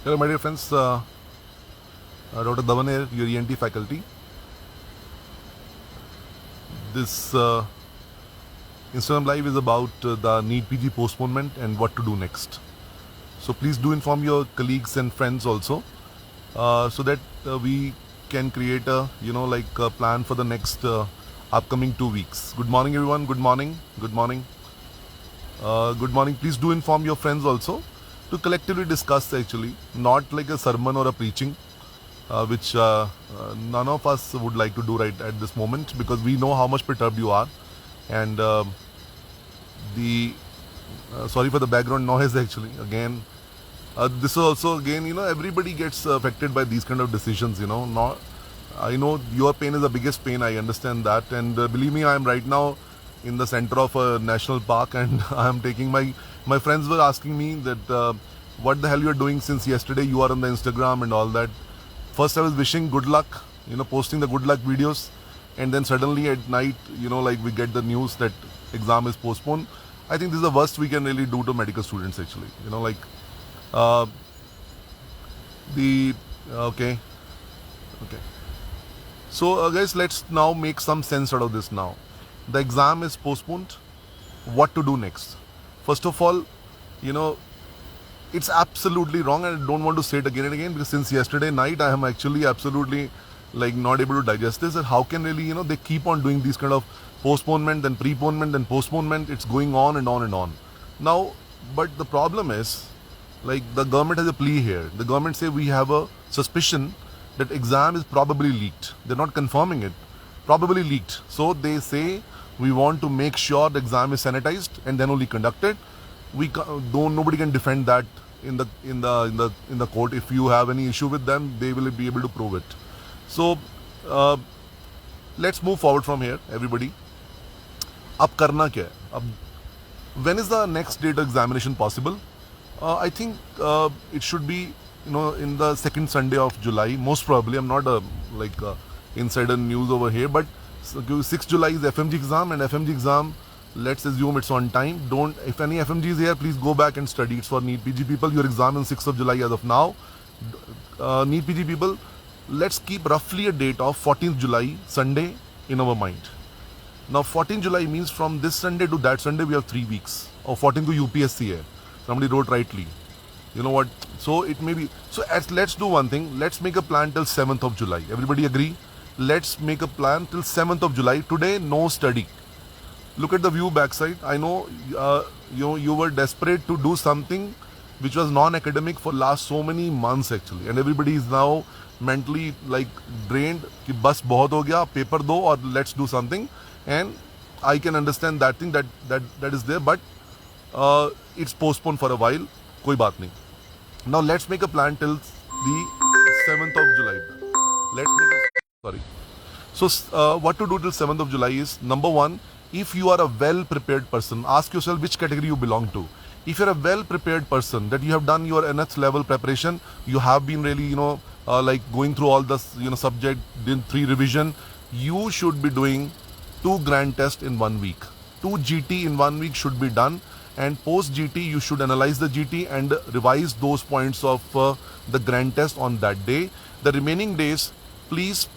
Hello, my dear friends. Dr. Dhawan here, your ENT faculty. This Instagram live is about the NEET PG postponement and what to do next. So please do inform your colleagues and friends also, so that we can create a a plan for the next upcoming 2 weeks. Good morning, everyone. Good morning. Good morning. Good morning. Please do inform your friends also to collectively discuss, actually, not like a sermon or a preaching, which none of us would like to do right at this moment, because we know how much perturbed you are. And the sorry for the background noise, actually. Again, this is also, again, everybody gets affected by these kind of decisions. Not, I know your pain is the biggest pain. I understand that, and believe me, I am right now in the center of a national park, and I am taking my friends were asking me that what the hell you are doing since yesterday. You are on the Instagram and all that. First, I was wishing good luck, posting the good luck videos, and then suddenly at night, we get the news that exam is postponed. I think this is the worst we can really do to medical students, actually. Okay. So, guys, let's now make some sense out of this now. The exam is postponed. What to do next? First of all, it's absolutely wrong, and I don't want to say it again and again, because since yesterday night, I am actually absolutely not able to digest this. And how can really, they keep on doing these kind of postponement and preponement and postponement. It's going on and on and on. Now, but the problem is, the government has a plea here. The government say we have a suspicion that exam is probably leaked. They're not confirming it. Probably leaked. So they say we want to make sure the exam is sanitized and then only conducted. Nobody can defend that in the court. If you have any issue with them, they will be able to prove it. So let's move forward from here, everybody. अब करना क्या है? अब when is the next date of examination possible? I think it should be in the second Sunday of July, most probably. I'm not insider news over here, but 6th July is FMG exam, and FMG exam, let's assume it's on time. If any FMG is here, please go back and study. It's for NEET PG people. Your exam is 6th of July as of now. NEET PG people, let's keep roughly a date of 14th July, Sunday, in our mind. Now, 14th July means from this Sunday to that Sunday, we have 3 weeks. Or 14th to UPSC hai. Somebody wrote rightly. You know what? So it may be. So let's do one thing. Let's make a plan till 7th of July. Everybody agree? Let's make a plan till 7th of July. Today, no study. Look at the view backside. I know you were desperate to do something which was non-academic for last so many months, actually, and everybody is now mentally drained. Ki bas bahut ho gaya, paper do or let's do something. And I can understand that thing that is there, but it's postponed for a while. Koi baat nahi. Now let's make a plan till the 7th of July. So what to do till 7th of July is, number one, if you are a well-prepared person, ask yourself which category you belong to. If you're a well-prepared person, that you have done your NH level preparation, you have been really, going through all the, subject, did 3 revision, you should be doing 2 grand tests in 1 week. 2 GT in 1 week should be done. And post GT, you should analyze the GT and revise those points of the grand test on that day. The remaining days, please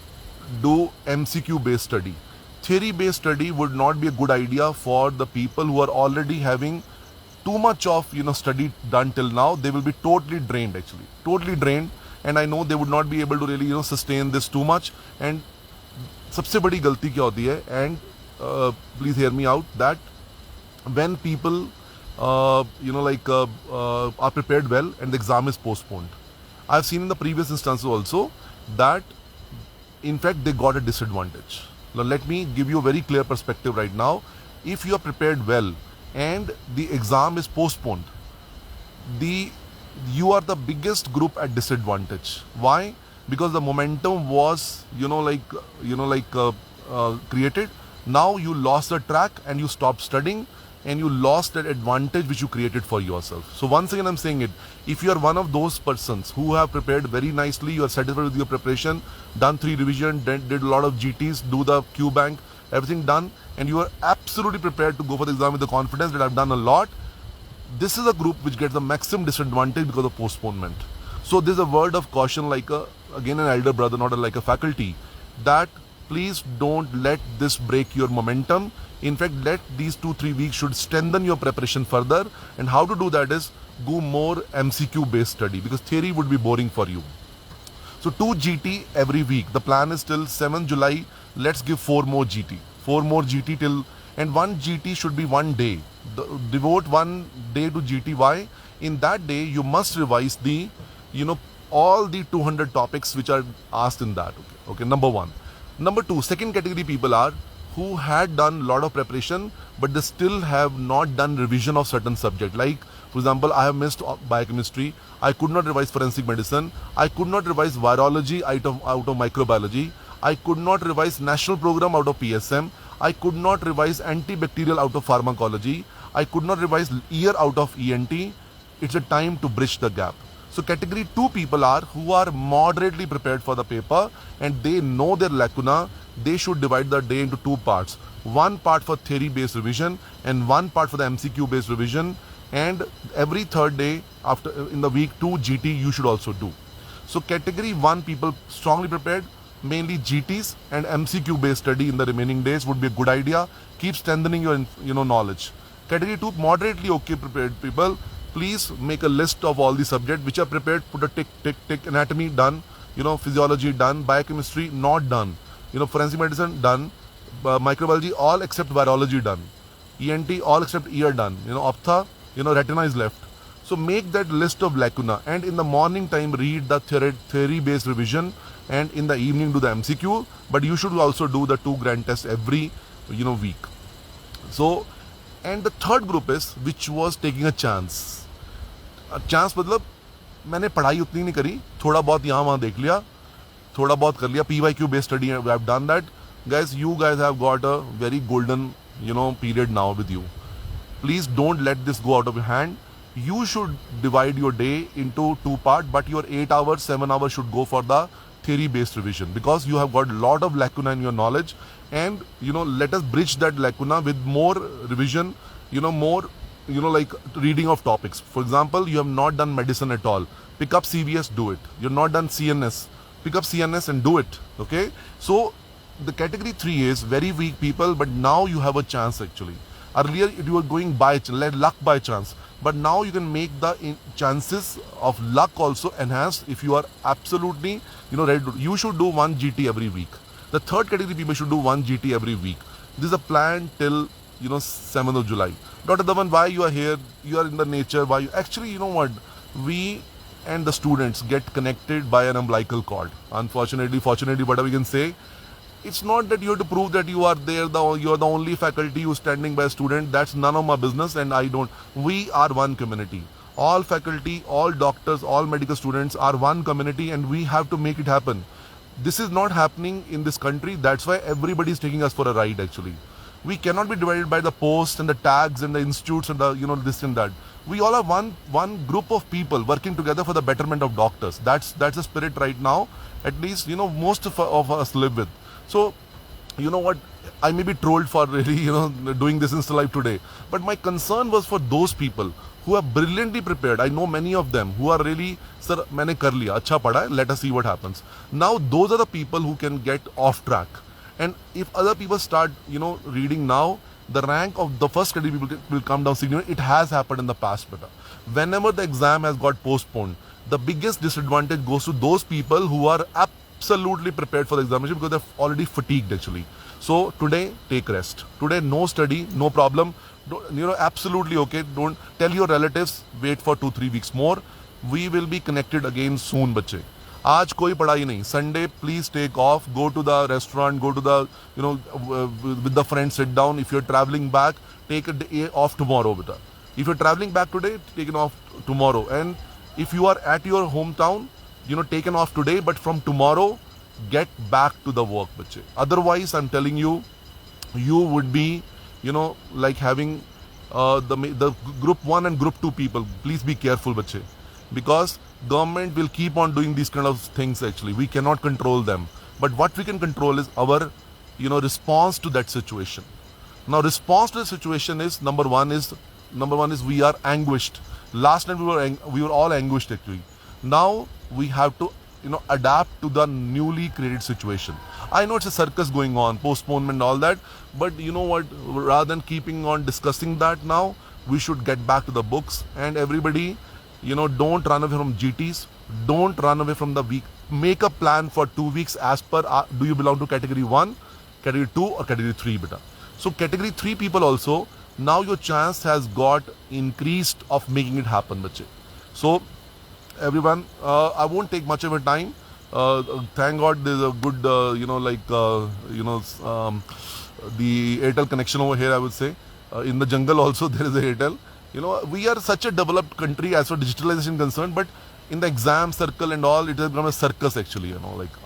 do MCQ based study. Theory based study would not be a good idea for the people who are already having too much of study done till now. They will be totally drained, actually, totally drained, and I know they would not be able to really sustain this too much. And सबसे बड़ी गलती क्या होती है? And please hear me out, that when people are prepared well and the exam is postponed, I've seen in the previous instances also that in fact they got a disadvantage. Now let me give you a very clear perspective right now. If you are prepared well and the exam is postponed, you are the biggest group at disadvantage. Why? Because the momentum was created. Now you lost the track and you stopped studying, and you lost that advantage which you created for yourself. So once again I'm saying it, if you are one of those persons who have prepared very nicely, you are satisfied with your preparation, done 3 revision, did a lot of GTs, do the Q bank, everything done, and you are absolutely prepared to go for the exam with the confidence that I've done a lot, this is a group which gets the maximum disadvantage because of postponement. So there's a word of caution, like again an elder brother, not like a faculty, that please don't let this break your momentum. In fact, let these 2-3 weeks should strengthen your preparation further. And how to do that is go more MCQ based study, because theory would be boring for you. So 2 GT every week. The plan is till 7th July. Let's give 4 more GT. 4 more GT till, and 1 GT should be 1 day. Devote 1 day to GT. Why? In that day, you must revise the, all the 200 topics which are asked in that. Okay, number 1. Number 2, second category people are who had done lot of preparation, but they still have not done revision of certain subject. Like, for example, I have missed biochemistry. I could not revise forensic medicine. I could not revise virology out of microbiology. I could not revise national program out of PSM. I could not revise antibacterial out of pharmacology. I could not revise ear out of ENT. It's a time to bridge the gap. So category 2 people are who are moderately prepared for the paper and they know their lacuna. They should divide the day into 2 parts. 1 part for theory based revision and 1 part for the MCQ based revision. And every third day after in the week 2 GT you should also do. So category 1 people strongly prepared, mainly GTs and MCQ based study in the remaining days would be a good idea. Keep strengthening your knowledge. Category 2 moderately okay prepared people, please make a list of all the subjects which are prepared. Put a tick, tick, tick. Anatomy done, physiology done, biochemistry not done, forensic medicine done, microbiology all except virology done, ENT all except ear done, ophtha, retina is left. So make that list of lacuna, and in the morning time read the theory based revision, and in the evening do the MCQ. But you should also do the 2 grand tests every week. So, and the third group is which was taking a chance. Chance मतलब मैंने पढ़ाई उतनी नहीं करी, थोड़ा बहुत यहाँ वहाँ देख लिया, थोड़ा बहुत कर लिया, PYQ based study I have done that. Guys, you guys have got a very golden period now with you. Please don't let this go out of your hand. You should divide your day into 2 parts, but your 8 hours, 7 hours should go for the theory based revision, because you have got a lot of lacuna in your knowledge, and let us bridge that lacuna with more revision, more like reading of topics. For example, you have not done medicine at all, pick up CVS, do it. You're not done CNS, pick up CNS and do it. Okay, so the category 3 is very weak people, but now you have a chance actually. Earlier you were going by luck by chance, but now you can make the chances of luck also enhanced if you are absolutely ready to. You should do 1 GT every week. The third category people should do 1 GT every week. This is a plan till 7th of July. Dr. Dhawan, why you are here? You are in the nature. Why? Actually, we and the students get connected by an umbilical cord. Unfortunately, fortunately, whatever we can say, it's not that you have to prove that you are there. You are the only faculty who's standing by a student. That's none of my business, and I don't. We are one community. All faculty, all doctors, all medical students are one community, and we have to make it happen. This is not happening in this country. That's why everybody is taking us for a ride. Actually, we cannot be divided by the posts and the tags and the institutes and the this and that. We all are one group of people working together for the betterment of doctors. That's the spirit right now. At least most of us live with. So, what, I may be trolled for really, doing this Insta Live today. But my concern was for those people who are brilliantly prepared. I know many of them who are really, sir, maine kar liya, acha pada hai, let us see what happens. Now, those are the people who can get off track. And if other people start, reading now, the rank of the first category people will come down significantly. It has happened in the past, but whenever the exam has got postponed, the biggest disadvantage goes to those people who are absolutely prepared for the examination because they're already fatigued actually. So today, take rest. Today, no study, no problem. Absolutely okay. Don't tell your relatives, wait for 2-3 weeks more. We will be connected again soon, बच्चे. आज कोई पढ़ाई नहीं. Sunday, please take off. Go to the restaurant. Go to the, with the friends, sit down. If you're traveling back, take a day off tomorrow. Beta. If you're traveling back today, take it off tomorrow. And if you are at your hometown, taken off today, but from tomorrow, get back to the work, bache. Otherwise, I'm telling you, you would be, like having the group 1 and group 2 people. Please be careful, bache. Because government will keep on doing these kind of things actually. We cannot control them. But what we can control is our, response to that situation. Now, response to the situation is, number one is we are anguished. Last night we were all anguished actually. Now we have to, adapt to the newly created situation. I know it's a circus going on, postponement, all that, but you know what? Rather than keeping on discussing that now, we should get back to the books. And everybody, don't run away from GTs. Don't run away from the week. Make a plan for 2 weeks as per. Do you belong to category 1, category 2, or category 3, beta? So category 3 people also, now your chance has got increased of making it happen, bache. So everyone, I won't take much of a time. Thank God there's a good, the Airtel connection over here, I would say. In the jungle also there is a Airtel. We are such a developed country as far as digitalization concerned, but in the exam circle and all, it has become a circus actually,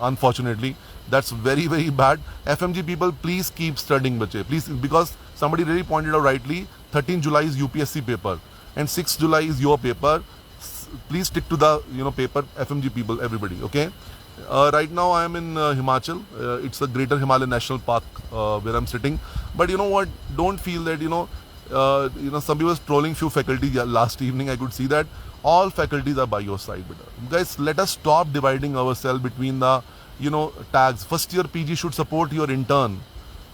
unfortunately. That's very, very bad. FMG people, please keep studying, bache. Please, because somebody really pointed out rightly, 13 July is UPSC paper and 6 July is your paper. Please stick to the, paper, FMG people, everybody, okay? Right now I am in Himachal. It's the Greater Himalayan National Park where I'm sitting. But you know what? Don't feel that, some people was trolling few faculty last evening. I could see that. All faculties are by your side. Guys, let us stop dividing ourselves between the, tags. First year PG should support your intern.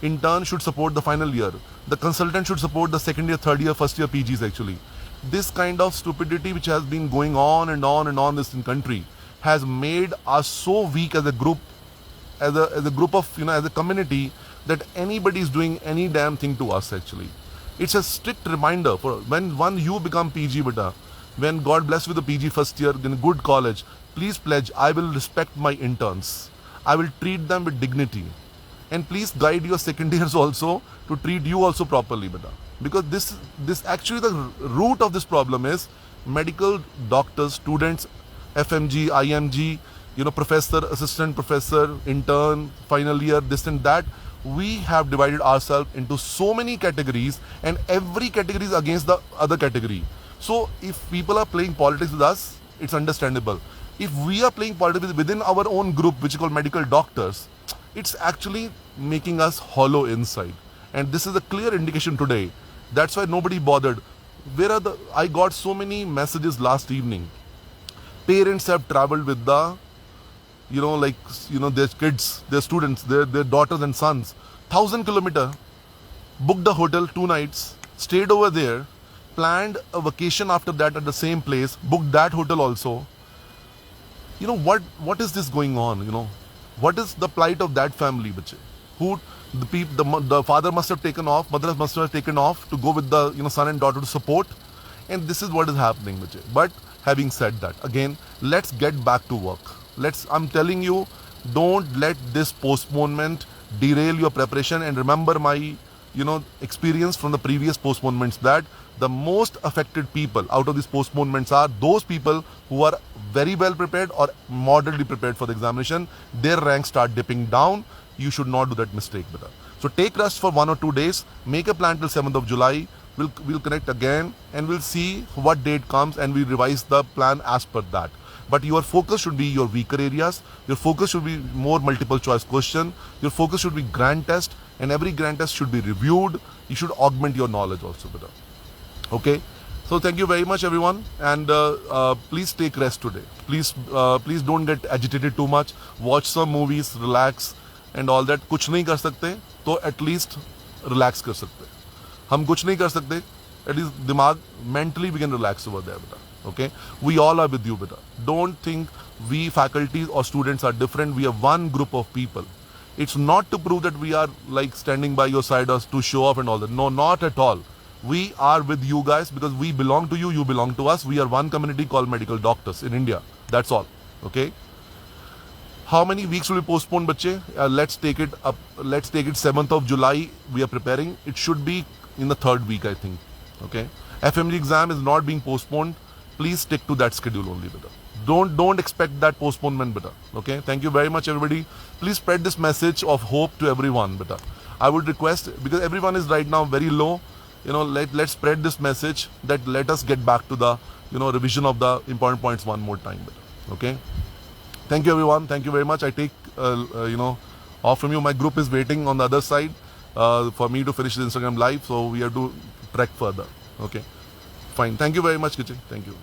Intern should support the final year. The consultant should support the second year, third year, first year PGs actually. This kind of stupidity which has been going on and on and on this in country has made us so weak as a group, as a group of, as a community, that anybody is doing any damn thing to us actually. It's a strict reminder for when you become PG, beta, when God bless with the PG first year in a good college, please pledge, I will respect my interns. I will treat them with dignity. And please guide your second years also to treat you also properly, beta. Because this actually the root of this problem is medical doctors, students, FMG, IMG, professor, assistant professor, intern, final year, this and that. We have divided ourselves into so many categories, and every category is against the other category. So if people are playing politics with us, it's understandable. If we are playing politics within our own group, which is called medical doctors, it's actually making us hollow inside. And this is a clear indication today. That's why nobody bothered. I got so many messages last evening. Parents have traveled with the, their kids, their students, their daughters and sons, 1,000 kilometers, booked a hotel 2 nights, stayed over there, planned a vacation after that at the same place, booked that hotel also. What is this going on? What is the plight of that family, bache? The father must have taken off, mother must have taken off to go with the son and daughter to support, and this is what is happening, bache. But having said that, again, let's get back to work. I'm telling you, don't let this postponement derail your preparation. And remember my, experience from the previous postponements, that the most affected people out of these postponements are those people who are very well prepared or moderately prepared for the examination. Their ranks start dipping down. You should not do that mistake, brother. So take rest for 1 or 2 days. Make a plan till 7th of July. We'll connect again and we'll see what date comes and we revise the plan as per that. But your focus should be your weaker areas. Your focus should be more multiple choice question. Your focus should be grand test, and every grand test should be reviewed. You should augment your knowledge also, brother. Okay. So thank you very much, everyone, and please take rest today. Please don't get agitated too much. Watch some movies, relax, and all that. कुछ नहीं कर सकते तो at least relax कर सकते. हम कुछ नहीं कर सकते. At least दिमाग mentally we can relax over there, beta. Okay, we all are with you, beta. Don't think we faculties or students are different. We are one group of people. It's not to prove that we are like standing by your side or to show off and all that. No, not at all. We are with you guys because we belong to you, you belong to us. We are one community called medical doctors in India. That's all. Okay. How many weeks will be postponed, bache? Let's take it up. Let's take it 7th of July. We are preparing. It should be in the 3rd week, I think. Okay. FMG exam is not being postponed. Please stick to that schedule only, beta. Don't expect that postponement, beta. Okay. Thank you very much, everybody. Please spread this message of hope to everyone, beta. I would request, because everyone is right now very low. Let's spread this message that let us get back to the, revision of the important points one more time, beta. Okay. Thank you, everyone. Thank you very much. I take, off from you. My group is waiting on the other side for me to finish the Instagram live. So we have to trek further. Okay. Fine. Thank you very much, Kichi. Thank you.